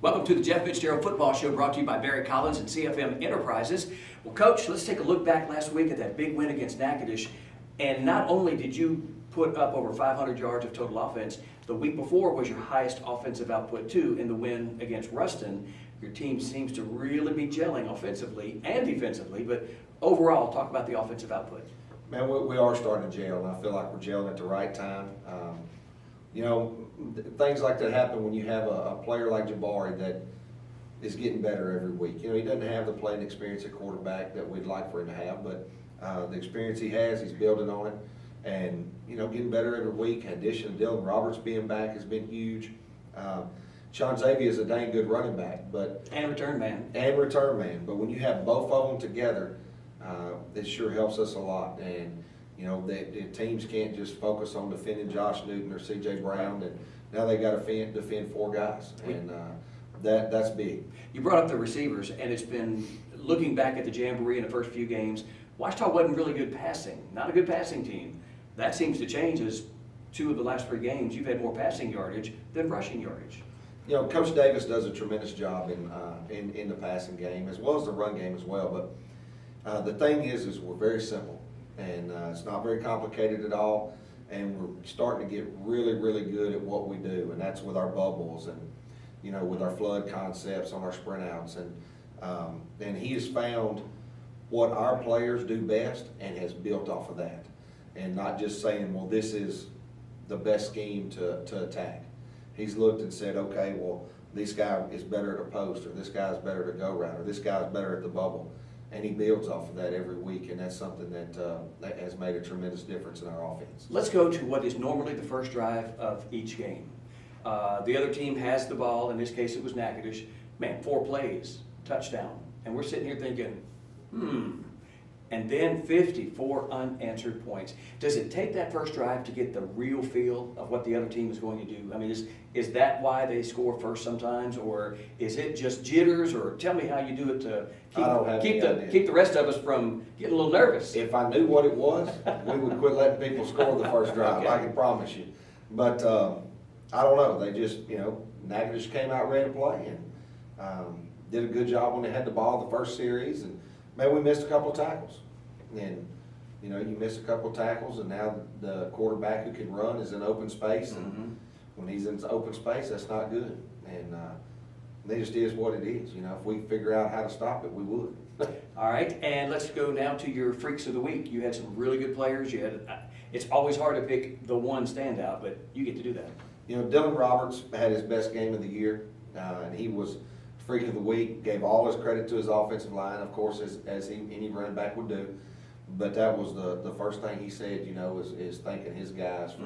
Welcome to the Jeff Fitzgerald Football Show, brought to you by Barry Collins and CFM Enterprises. Well, Coach, let's take a look back last week at that big win against Natchitoches. And not only did you put up over 500 yards of total offense, the week before was your highest offensive output too in the win against Ruston. Your team seems to really be gelling offensively and defensively, but overall, talk about the offensive output. Man, we are starting to gel, and I feel like we're gelling at the right time. Things like that happen when you have a player like Jabari that is getting better every week. He doesn't have the playing experience at quarterback that we'd like for him to have, but the experience he has, he's building on it, and getting better every week. In addition to Dylan Roberts being back has been huge. Sean Xavier is a dang good running back, And return man. But when you have both of them together, it sure helps us a lot. And the teams can't just focus on defending Josh Newton or C.J. Brown, and now they got to defend four guys, and that's big. You brought up the receivers, and it's been, looking back at the Jamboree in the first few games, Ouachita wasn't really good passing, not a good passing team. That seems to change as 2 of the last 3 games you've had more passing yardage than rushing yardage. Coach Davis does a tremendous job in the passing game as well as the run game as well. But the thing is we're very simple, and it's not very complicated at all. And we're starting to get really, really good at what we do, and that's with our bubbles and with our flood concepts on our sprint outs. And he has found what our players do best and has built off of that, and not just saying, well, this is the best scheme to attack. He's looked and said, okay, well, this guy is better at a post, or this guy's better at a go route, or this guy's better at the bubble. And he builds off of that every week, and that's something that has made a tremendous difference in our offense. Let's go to what is normally the first drive of each game. The other team has the ball. In this case, it was Natchitoches. Man, 4 plays, touchdown. And we're sitting here thinking, and then 54 unanswered points. Does it take that first drive to get the real feel of what the other team is going to do? I mean, is that why they score first sometimes, or is it just jitters? Or tell me how you do it to keep the rest of us from getting a little nervous. If I knew what it was, we would quit letting people score the first drive. Okay. I can promise you. But I don't know. They just, Natchitoches came out ready to play and did a good job when they had the ball the first series. And maybe we missed a couple of tackles. And, you miss a couple of tackles, and now the quarterback who can run is in open space. And when he's in open space, that's not good. And it just is what it is. If we figure out how to stop it, we would. All right, and let's go now to your Freaks of the Week. You had some really good players. It's always hard to pick the one standout, but you get to do that. Dylan Roberts had his best game of the year, and he was Freak of the Week. Gave all his credit to his offensive line, of course, as any running back would do. But that was the first thing he said, is thanking his guys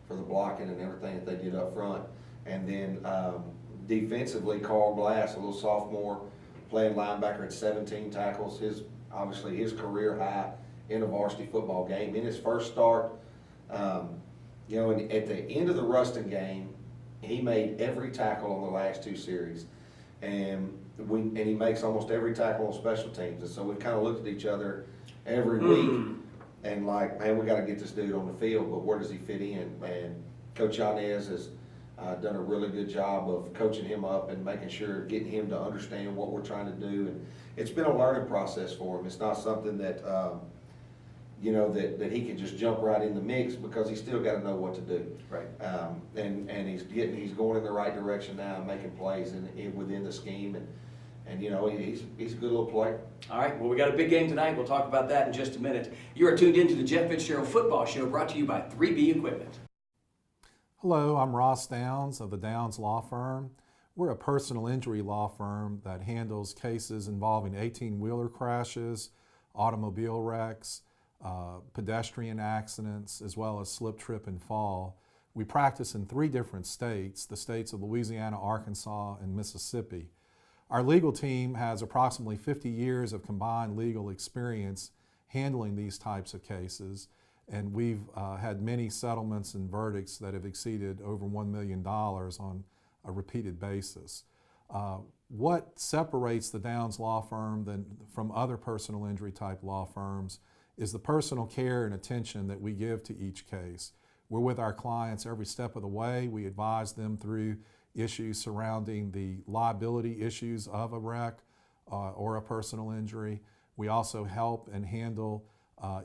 for the blocking and everything that they did up front. And then defensively, Carl Glass, a little sophomore, playing linebacker at 17 tackles. Obviously his career high in a varsity football game. In his first start, and at the end of the Ruston game, he made every tackle on the last 2 series. And he makes almost every tackle on special teams. And so we kind of looked at each other every week and like, man, we got to get this dude on the field, but where does he fit in? And Coach Yanez has done a really good job of coaching him up and making sure, getting him to understand what we're trying to do. And it's been a learning process for him. It's not something that, that he can just jump right in the mix, because he's still got to know what to do. Right. And he's going in the right direction now and making plays within the scheme. And he's a good little player. All right, well, we got a big game tonight. We'll talk about that in just a minute. You are tuned into the Jeff Fitzgerald Football Show, brought to you by 3B Equipment. Hello, I'm Ross Downs of the Downs Law Firm. We're a personal injury law firm that handles cases involving 18-wheeler crashes, automobile wrecks, pedestrian accidents, as well as slip, trip, and fall. We practice in 3 different states, the states of Louisiana, Arkansas, and Mississippi. Our legal team has approximately 50 years of combined legal experience handling these types of cases, and we've had many settlements and verdicts that have exceeded over $1 million on a repeated basis. What separates the Downs Law Firm from other personal injury type law firms is the personal care and attention that we give to each case. We're with our clients every step of the way. We advise them through issues surrounding the liability issues of a wreck or a personal injury. We also help and handle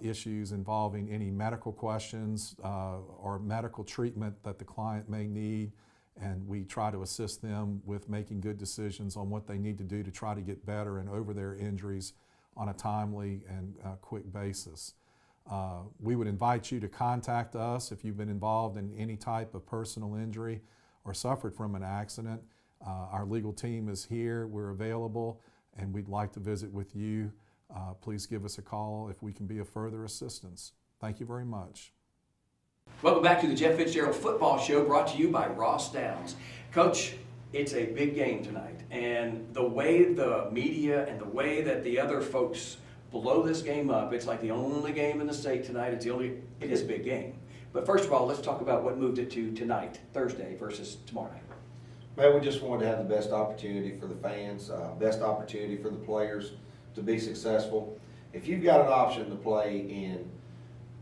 issues involving any medical questions or medical treatment that the client may need, and we try to assist them with making good decisions on what they need to do to try to get better and over their injuries on a timely and quick basis. We would invite you to contact us if you've been involved in any type of personal injury or suffered from an accident. Our legal team is here, we're available, and we'd like to visit with you. Please give us a call if we can be of further assistance. Thank you very much. Welcome back to the Jeff Fitzgerald Football Show, brought to you by Ross Downs. Coach, it's a big game tonight, and the way the media and the way that the other folks blow this game up, it's like the only game in the state tonight. It is a big game. But first of all, let's talk about what moved it to tonight, Thursday, versus tomorrow night. Man, we just wanted to have the best opportunity for the fans, best opportunity for the players to be successful. If you've got an option to play in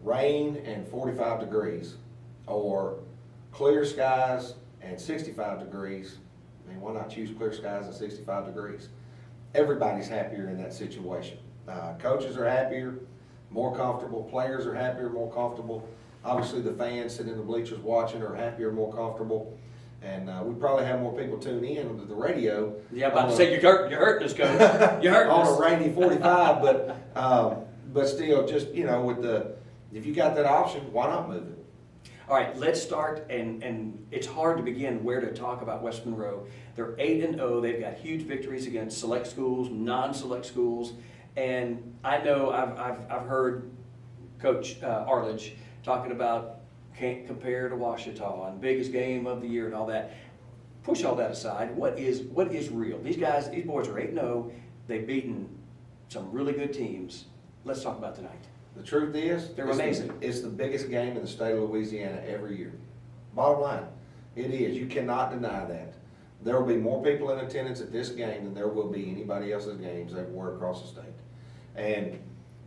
rain and 45 degrees or clear skies and 65 degrees, I mean, why not choose clear skies and 65 degrees? Everybody's happier in that situation. Coaches are happier, more comfortable. Players are happier, more comfortable. Obviously, the fans sitting in the bleachers watching are happier, more comfortable. And we probably have more people tune in to the radio. Yeah, I'm about to say you're hurting us, Coach. You're hurting us. On a rainy 45, but still, just, you know, if you got that option, why not move it? All right, let's start, and it's hard to begin where to talk about West Monroe. They're 8-0. They've got huge victories against select schools, non-select schools, and I know I've heard Coach Arledge talking about can't compare to Ouachita and biggest game of the year and all that. Push all that aside. What is real? These boys are 8-0. They've beaten some really good teams. Let's talk about tonight. The truth is, they're amazing. It's the biggest game in the state of Louisiana every year. Bottom line, it is. You cannot deny that. There will be more people in attendance at this game than there will be anybody else's games everywhere across the state. And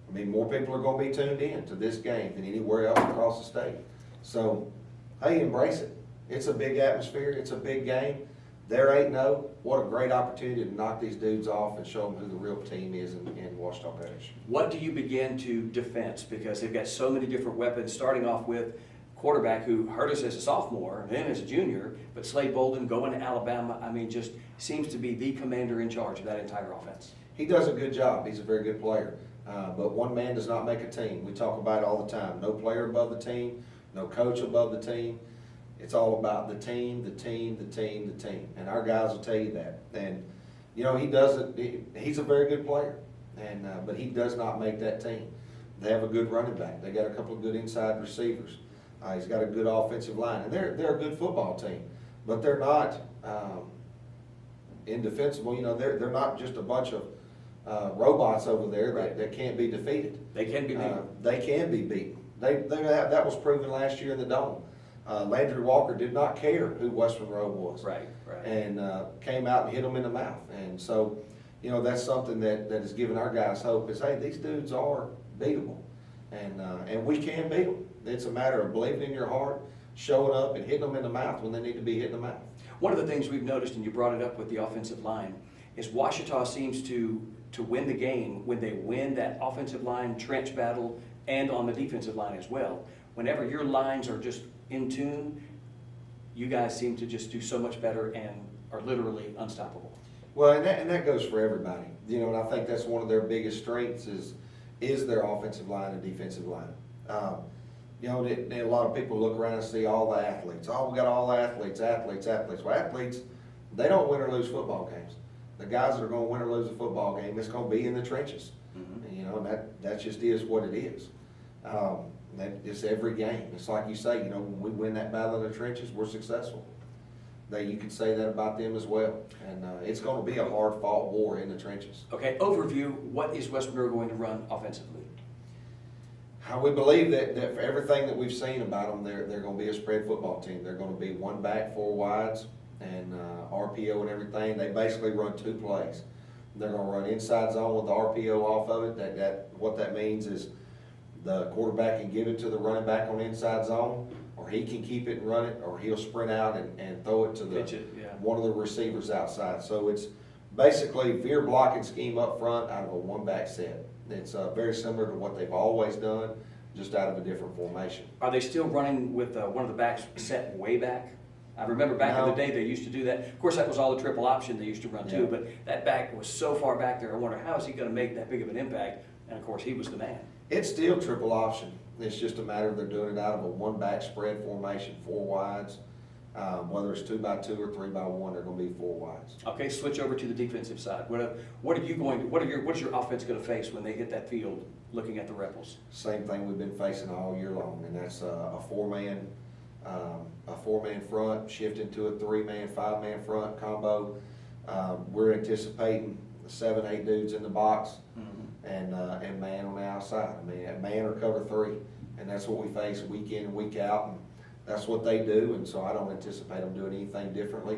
I mean, more people are going to be tuned in to this game than anywhere else across the state. So, hey, embrace it. It's a big atmosphere. It's a big game. They're 8-0. What a great opportunity to knock these dudes off and show them who the real team is in Ouachita Parish. What do you begin to defense? Because they've got so many different weapons, starting off with quarterback who hurt us as a sophomore and then as a junior, but Slade Bolden going to Alabama, I mean, just seems to be the commander in charge of that entire offense. He does a good job. He's a very good player. But one man does not make a team. We talk about it all the time. No player above the team, no coach above the team. It's all about the team, the team, the team, the team. And our guys will tell you that. And, you know, he does it. He's a very good player. And but he does not make that team. They have a good running back. They got a couple of good inside receivers. He's got a good offensive line. And they're a good football team. But they're not indefensible. You know, they're not just a bunch of robots over there that can't be defeated. They can be beaten. They can be beaten. That was proven last year in the Dome. Landry Walker did not care who West Monroe was. Right. And came out and hit them in the mouth. And so, you know, that's something that has given our guys hope is, hey, these dudes are beatable. And we can beat them. It's a matter of believing in your heart, showing up and hitting them in the mouth when they need to be hit in the mouth. One of the things we've noticed, and you brought it up with the offensive line, is Ouachita seems to win the game when they win that offensive line trench battle and on the defensive line as well. Whenever your lines are just in tune, you guys seem to just do so much better and are literally unstoppable. Well, and that goes for everybody. You know, and I think that's one of their biggest strengths is their offensive line and defensive line. You know, a lot of people look around and see all the athletes. Oh, we got all the athletes. Well, athletes, they don't win or lose football games. The guys that are going to win or lose a football game, it's going to be in the trenches. Mm-hmm. And, you know, and that just is what it is. It's every game. It's like you say, you know, when we win that battle in the trenches, we're successful. You can say that about them as well. And it's going to be a hard-fought war in the trenches. Okay, overview, what is West Monroe going to run offensively? We believe that for everything that we've seen about them, they're going to be a spread football team. They're going to be one back, four wides, and RPO and everything. They basically run two plays. They're going to run inside zone with the RPO off of it. What that means is the quarterback can give it to the running back on inside zone, or he can keep it and run it, or he'll sprint out and throw it to one of the receivers outside. So it's basically veer blocking scheme up front out of a one-back set. It's very similar to what they've always done, just out of a different formation. Are they still running with one of the backs set way back? I remember back in the day they used to do that. Of course, that was all the triple option they used to run too, Yeah. but that back was so far back there. I wonder, how is he going to make that big of an impact? And of course, he was the man. It's still triple option. It's just a matter of they're doing it out of a one-back spread formation, 4 wides. Whether it's 2x2 or 3x1, they're going to be 4 wides. Okay, switch over to the defensive side. What is your offense going to face when they hit that field looking at the Rebels? Same thing we've been facing all year long, and that's a four-man front, shifting to a 3-man, 5-man front combo. We're anticipating 7, 8 dudes in the box, and man on the outside. I mean, man or cover 3, and that's what we face week in and week out, and that's what they do. And so I don't anticipate them doing anything differently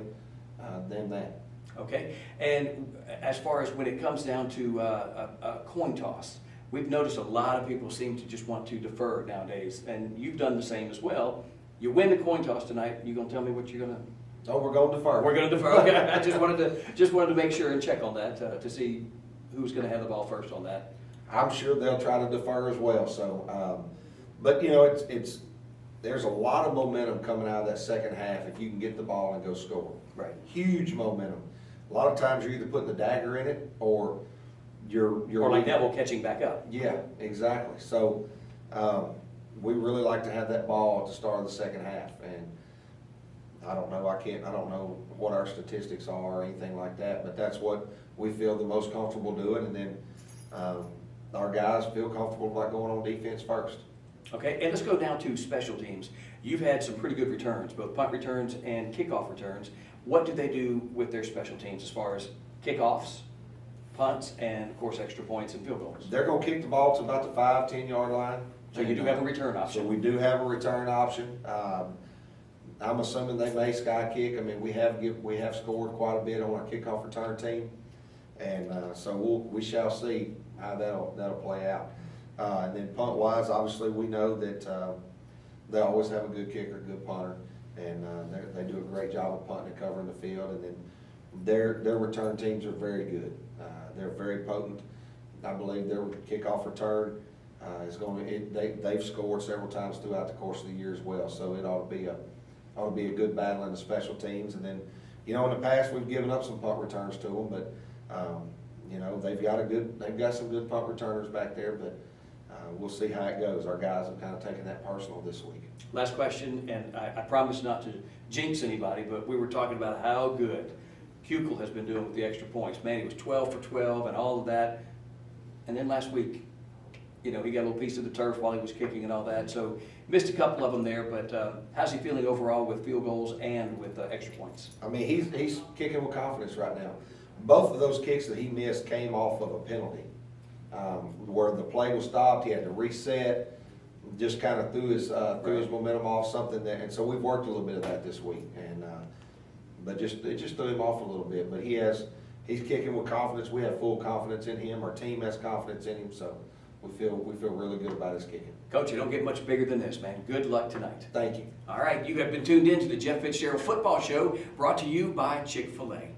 than that. Okay, and as far as when it comes down to a coin toss, we've noticed a lot of people seem to just want to defer nowadays, and you've done the same as well. You win the coin toss tonight. You gonna tell me what you're gonna? Oh, we're going to defer. We're gonna defer. Okay, I just wanted to make sure and check on that to see who's gonna have the ball first on that. I'm sure they'll try to defer as well. So, but you know, there's a lot of momentum coming out of that second half if you can get the ball and go score. Right. Huge momentum. A lot of times you're either putting the dagger in it or you're Or like Neville catching back up. Yeah, exactly. So we really like to have that ball at the start of the second half, and I don't know what our statistics are or anything like that, but that's what we feel the most comfortable doing, and then our guys feel comfortable about going on defense first. Okay, and let's go down to special teams. You've had some pretty good returns, both punt returns and kickoff returns. What do they do with their special teams as far as kickoffs, punts, and of course extra points and field goals? They're going to kick the ball to about the 5-10 yard line. So you do have a return So option. we do have a return option. I'm assuming they may sky kick. I mean, we have scored quite a bit on our kickoff return team, and so we shall see how that'll play out. And then punt wise, obviously we know that they always have a good kicker, good punter, and they do a great job of punting and covering the field. And then their return teams are very good. They're very potent. I believe their kickoff return they've scored several times throughout the course of the year as well. So it ought to be a good battle in the special teams. And then, you know, in the past we've given up some punt returns to them, but you know, they've got some good punt returners back there. But we'll see how it goes. Our guys have kind of taken that personal this week. Last question, and I promise not to jinx anybody, but we were talking about how good Kuchel has been doing with the extra points. Man, he was 12 for 12 and all of that. And then last week, you know, he got a little piece of the turf while he was kicking and all that. So missed a couple of them there, but how's he feeling overall with field goals and with extra points? I mean, he's kicking with confidence right now. Both of those kicks that he missed came off of a penalty, where the play was stopped. He had to reset, just kind of threw his momentum off something that, and so we've worked a little bit of that this week, and but it just threw him off a little bit. But he's kicking with confidence. We have full confidence in him. Our team has confidence in him, so we feel really good about his kicking. Coach, you don't get much bigger than this, man. Good luck tonight. Thank you. All right, you have been tuned in to the Jeff Fitzgerald Football Show, brought to you by Chick-fil-A.